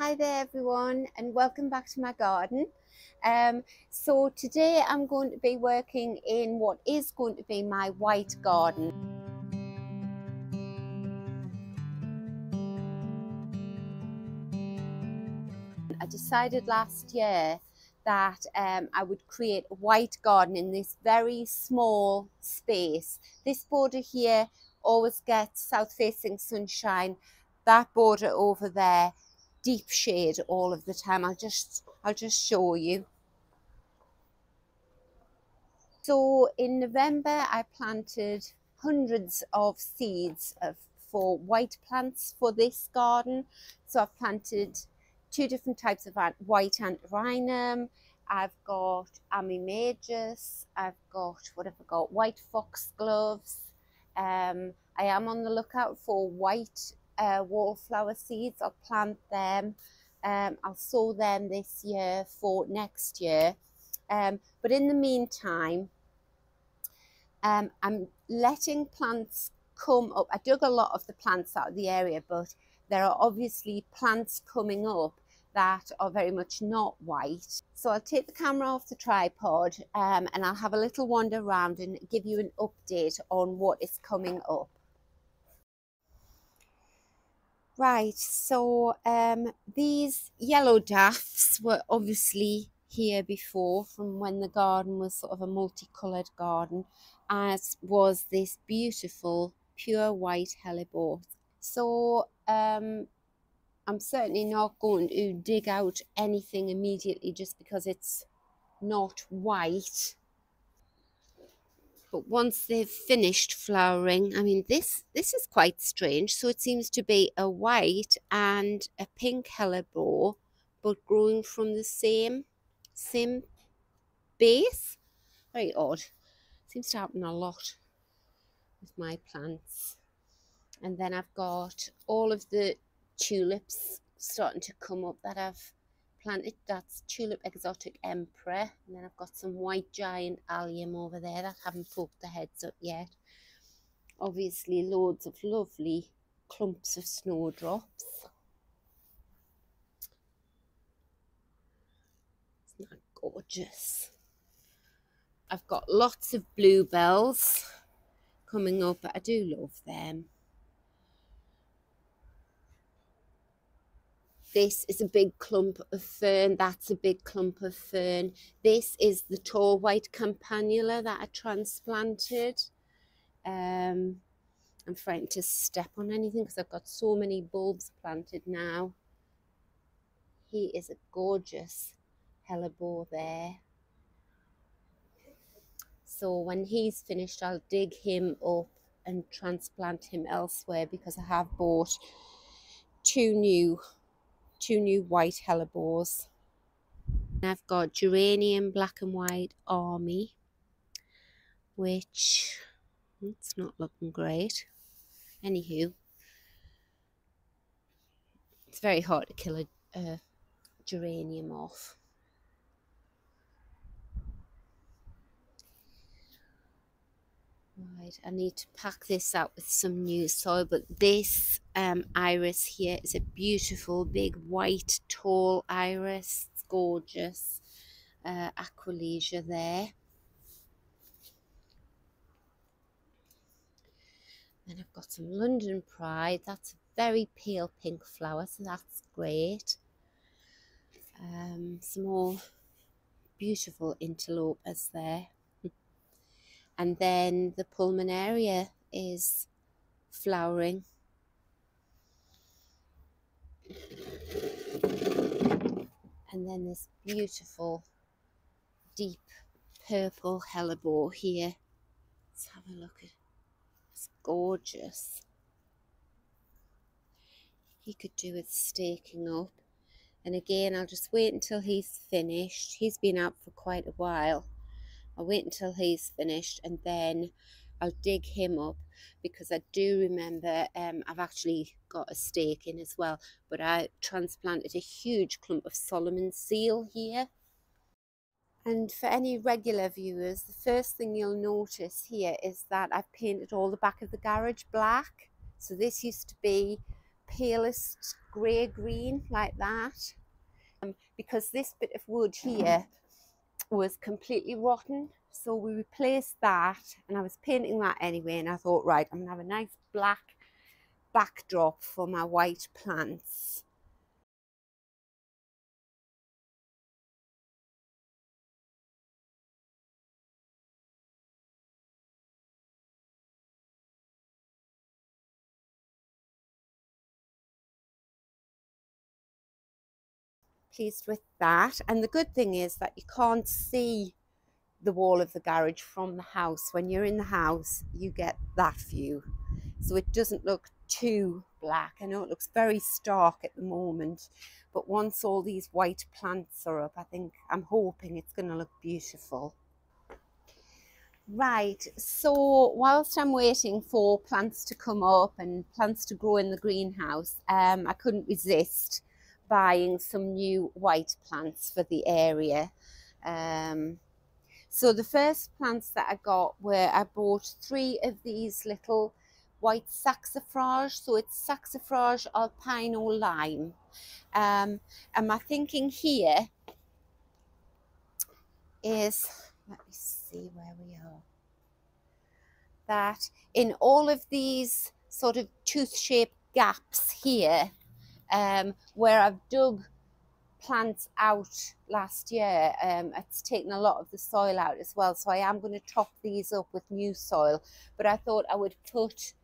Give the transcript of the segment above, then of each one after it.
Hi there everyone, and welcome back to my garden. So today I'm going to be working in what is going to be my white garden. I decided last year that I would create a white garden in this very small space. This border here always gets south facing sunshine. That border over there, deep shade all of the time. I'll just show you. So in November, I planted hundreds of seeds for white plants for this garden. So I've planted two different types of white antirrhinum. I've got Amimagus. I've got, what have I got? White foxgloves. I am on the lookout for white wallflower seeds. I'll plant them. I'll sow them this year for next year. But in the meantime, I'm letting plants come up. I dug a lot of the plants out of the area, but there are obviously plants coming up that are very much not white. So I'll take the camera off the tripod and I'll have a little wander around and give you an update on what is coming up. Right, so these yellow daffs were obviously here before from when the garden was sort of a multicoloured garden, as was this beautiful pure white hellebore. So I'm certainly not going to dig out anything immediately just because it's not white. But once they've finished flowering, I mean, this is quite strange. So it seems to be a white and a pink hellebore, but growing from the same base. Very odd. Seems to happen a lot with my plants. And then I've got all of the tulips starting to come up that I've planted. That's Tulip Exotic Emperor, and then I've got some white giant allium over there that haven't poked their heads up yet. Obviously loads of lovely clumps of snowdrops. Isn't that gorgeous? I've got lots of bluebells coming up. I do love them. This is a big clump of fern. That's a big clump of fern. This is the tall white campanula that I transplanted. I'm frightened to step on anything because I've got so many bulbs planted now. He is a gorgeous hellebore there. So when he's finished, I'll dig him up and transplant him elsewhere because I have bought two new white hellebores. I've got geranium black and white army, which it's not looking great. Anywho, it's very hard to kill a geranium off. Right, I need to pack this out with some new soil, but this iris here is a beautiful big white tall iris. It's gorgeous. Aquilegia there. Then I've got some London Pride. That's a very pale pink flower, so that's great. Some more beautiful interlopers there. And then the Pulmonaria is flowering. And then this beautiful deep purple hellebore here. Let's have a look at it. It's gorgeous. He could do with staking up. And again, I'll just wait until he's finished. He's been out for quite a while. I'll wait until he's finished and then I'll dig him up, because I do remember I've actually got a stake in as well, but I transplanted a huge clump of Solomon seal here. And for any regular viewers, the first thing you'll notice here is that I've painted all the back of the garage black. So this used to be palest grey green like that, because this bit of wood here was completely rotten, so we replaced that, and I was painting that anyway, and I thought, right, I'm gonna have a nice black backdrop for my white plants. Pleased with that. And the good thing is that you can't see the wall of the garage from the house. When you're in the house, you get that view, so it doesn't look too black. I know it looks very stark at the moment, but once all these white plants are up, I'm hoping it's going to look beautiful. Right, so whilst I'm waiting for plants to come up and plants to grow in the greenhouse, I couldn't resist buying some new white plants for the area. So the first plants that I got were, I bought 3 of these little white saxifrage. So it's saxifrage alpino lime. And my thinking here is, let me see where we are, that in all of these sort of tooth-shaped gaps here, where I've dug plants out last year, it's taken a lot of the soil out as well, so I am going to top these up with new soil, but I thought I would put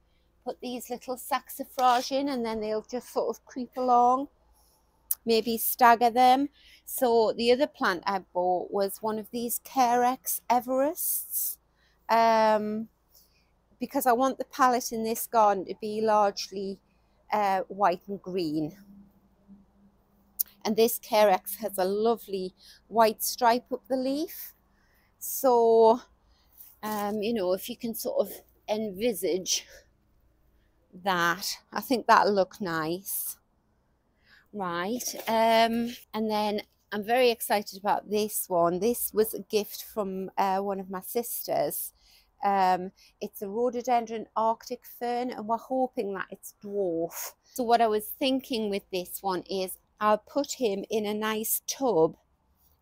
these little saxifrage in, and then they'll just sort of creep along, maybe stagger them. So the other plant I bought was one of these Carex Everests, because I want the palette in this garden to be largely white and green. And this Carex has a lovely white stripe up the leaf. So, you know, if you can sort of envisage that, I think that'll look nice. Right. And then I'm very excited about this one. This was a gift from one of my sisters. It's a rhododendron Arctic fern, and we're hoping that it's dwarf. So what I was thinking with this one is I'll put him in a nice tub,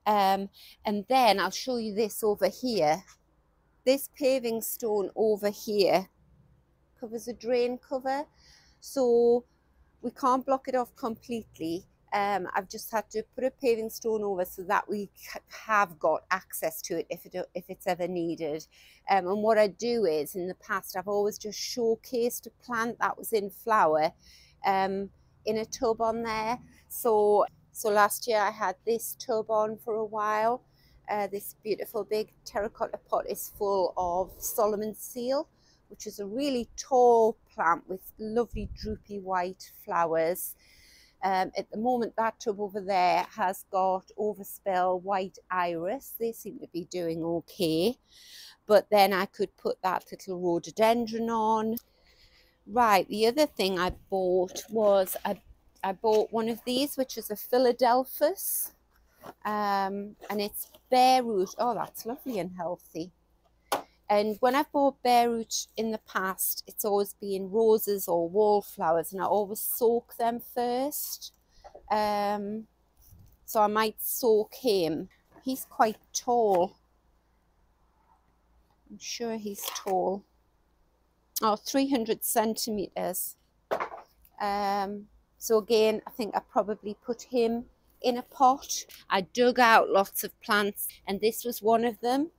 and then I'll show you this over here. This paving stone over here covers a drain cover, so we can't block it off completely. I've just had to put a paving stone over so that we have got access to it if it's ever needed. And what I do is, in the past, I've always just showcased a plant that was in flower in a tub on there. So last year I had this tub on for a while. This beautiful big terracotta pot is full of Solomon seal, which is a really tall plant with lovely droopy white flowers. At the moment, that tub over there has got overspell white iris. They seem to be doing okay. But then I could put that little rhododendron on. Right, the other thing I bought was, I bought one of these, which is a Philadelphus. And it's bare root. Oh, that's lovely and healthy. And when I've bought bare root in the past, it's always been roses or wallflowers, and I always soak them first. So I might soak him. He's quite tall. I'm sure he's tall. Oh, 300 centimeters. So again, I think I probably put him in a pot. I dug out lots of plants, and this was one of them.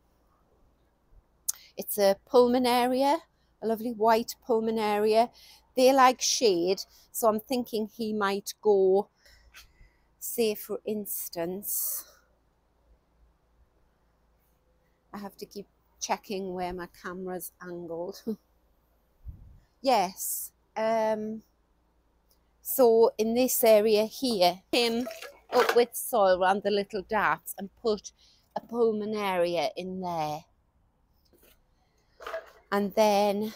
It's a pulmonaria, a lovely white pulmonaria. They like shade, so I'm thinking he might go, say for instance, I have to keep checking where my camera's angled. Yes, so in this area here, him up with soil around the little darts and put a pulmonaria in there. And then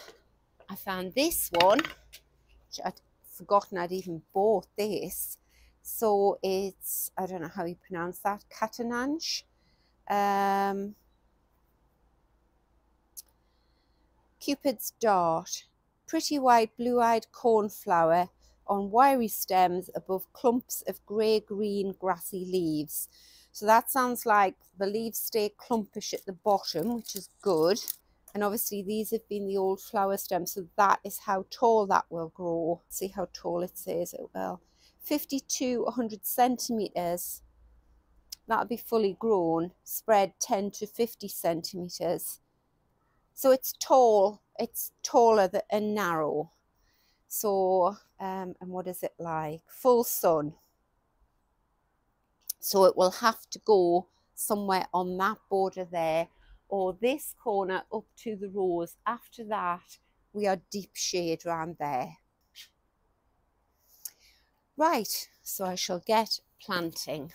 I found this one, which I'd forgotten I'd even bought this. So it's, I don't know how you pronounce that, Catananche. Cupid's dart, pretty white blue-eyed cornflower on wiry stems above clumps of grey-green grassy leaves. So that sounds like the leaves stay clumpish at the bottom, which is good. And obviously these have been the old flower stems, so that is how tall that will grow. See how tall it says it will. 50 to 100 centimetres. That'll be fully grown, spread 10 to 50 centimetres. So it's tall, it's taller and narrow. So, and what is it like? Full sun. So it will have to go somewhere on that border there, or this corner up to the rose. After that, we are deep shade around there. Right, so I shall get planting.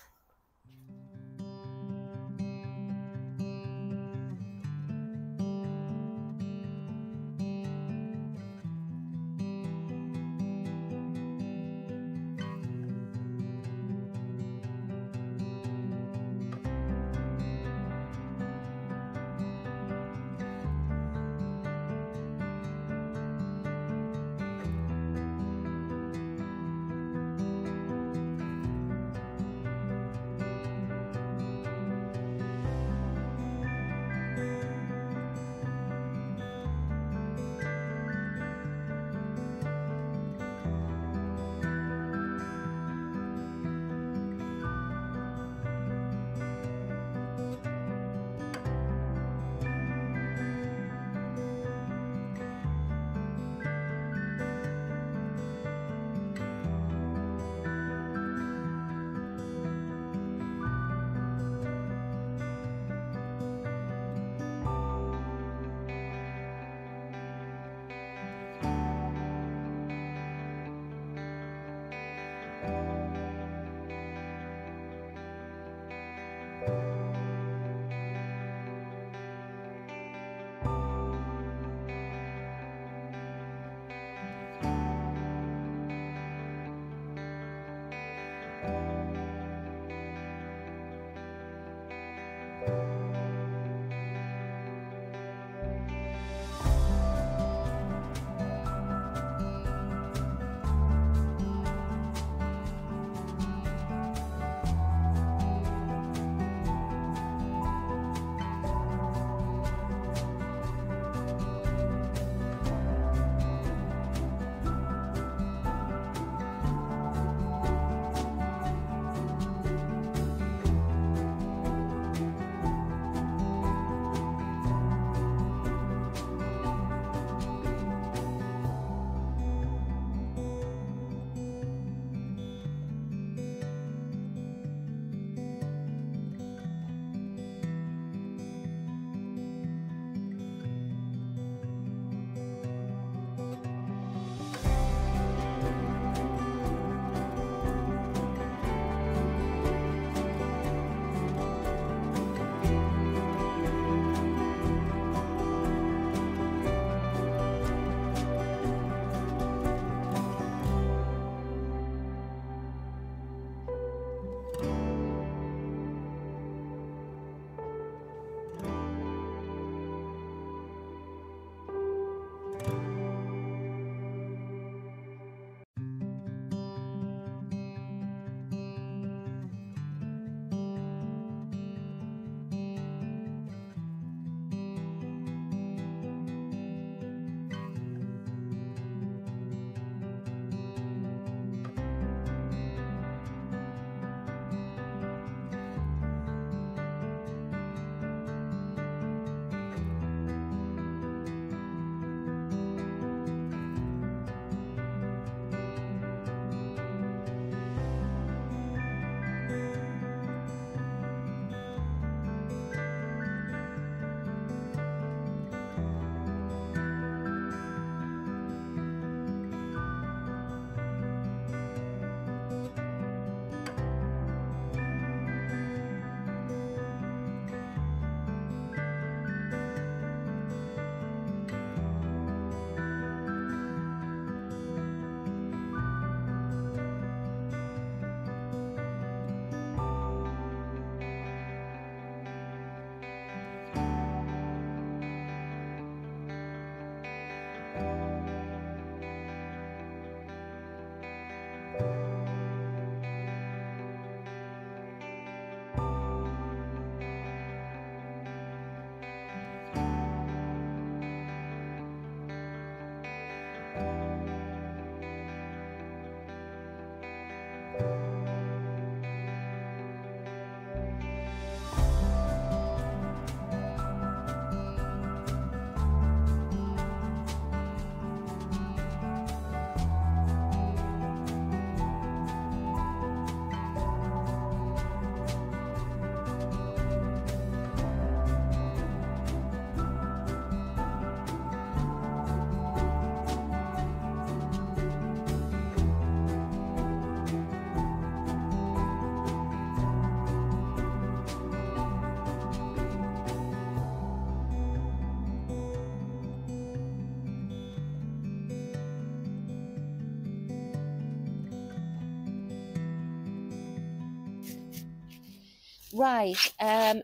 Right, and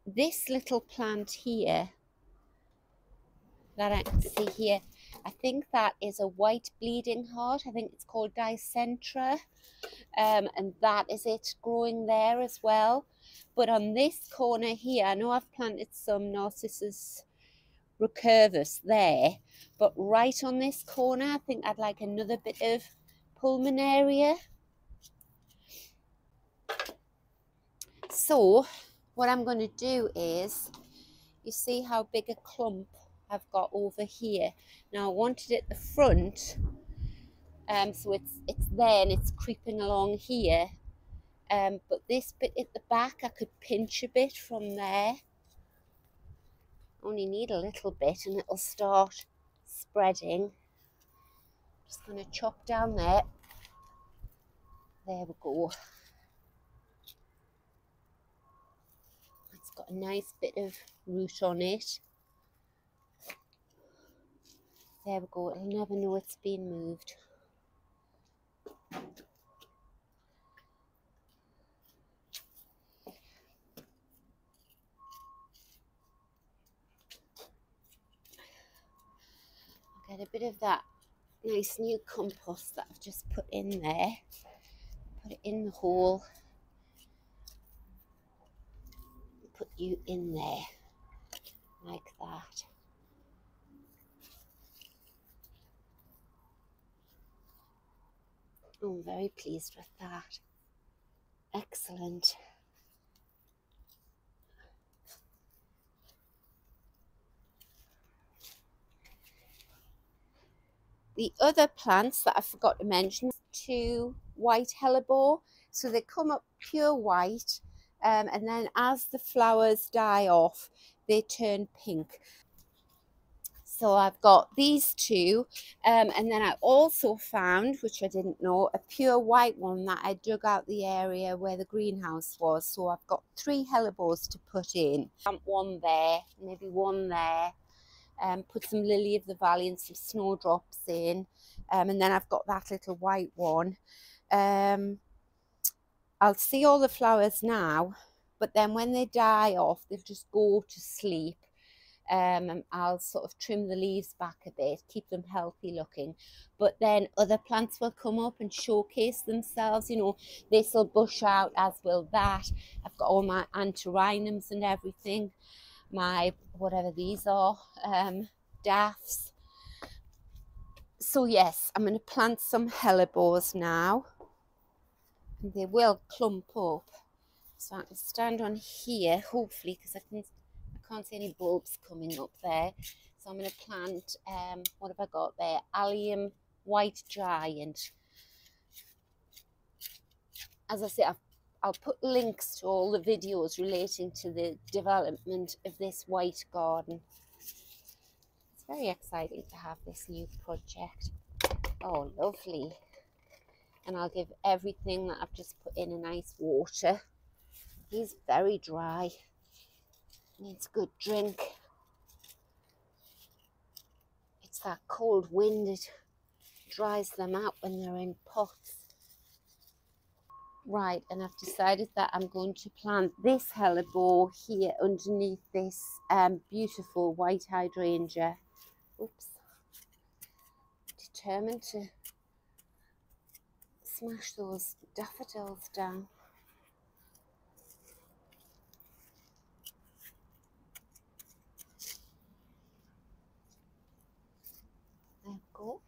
this little plant here that I can see here, I think that is a white bleeding heart. I think it's called Dicentra, and that is it growing there as well. But on this corner here, I know I've planted some Narcissus recurvus there, but right on this corner, I think I'd like another bit of pulmonaria. So what I'm going to do is, you see how big a clump I've got over here. Now I wanted it at the front, so it's there and it's creeping along here. But this bit at the back, I could pinch a bit from there. Only need a little bit and it'll start spreading. Just going to chop down there. There we go. It's got a nice bit of root on it. There we go. It'll never know it's been moved. I'll get a bit of that nice new compost that I've just put in there. Put it in the hole. Put you in there. Like that. I'm very pleased with that. Excellent. The other plants that I forgot to mention, 2 white hellebore. So they come up pure white, and then as the flowers die off, they turn pink. So I've got these 2, and then I also found, which I didn't know, a pure white one that I dug out the area where the greenhouse was. So I've got 3 hellebores to put in. One there, maybe one there. Put some lily of the valley and some snowdrops in, and then I've got that little white one. I'll see all the flowers now, but then when they die off, they'll just go to sleep. And I'll sort of trim the leaves back a bit, keep them healthy looking, but then other plants will come up and showcase themselves. You know, this will bush out, as will that. I've got all my antirrhinums and everything, my whatever these are, daffs. So yes, I'm going to plant some hellebores now, and they will clump up. So I can stand on here, hopefully, because I can't see any bulbs coming up there. So I'm going to plant, what have I got there? Allium White Giant. As I say, I'll put links to all the videos relating to the development of this white garden. It's very exciting to have this new project. Oh, lovely. And I'll give everything that I've just put in a nice water. He's very dry. Needs a good drink. It's that cold wind, it dries them out when they're in pots. Right, and I've decided that I'm going to plant this hellebore here underneath this beautiful white hydrangea. Oops. Determined to smash those daffodils down. There we go.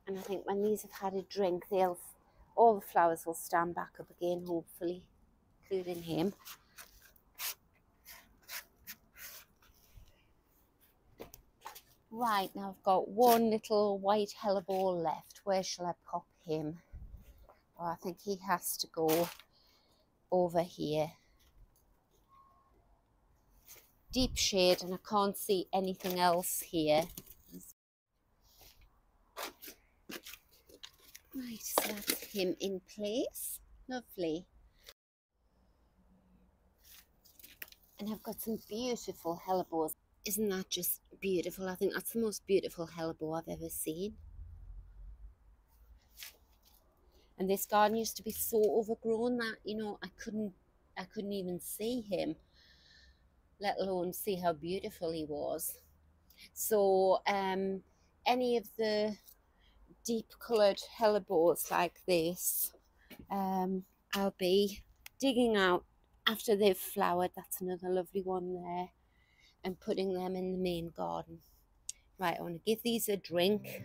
And I think when these have had a drink, all the flowers will stand back up again, hopefully, including him. Right, now I've got one little white hellebore left. Where shall I pop him? Oh, I think he has to go over here. Deep shade, and I can't see anything else here. Right, so that's him in place. Lovely. And I've got some beautiful hellebores. Isn't that just beautiful? I think that's the most beautiful hellebore I've ever seen. And this garden used to be so overgrown that, you know, I couldn't even see him, let alone see how beautiful he was. So any of the deep coloured hellebores like this, I'll be digging out after they've flowered. That's another lovely one there, and putting them in the main garden. Right, I want to give these a drink.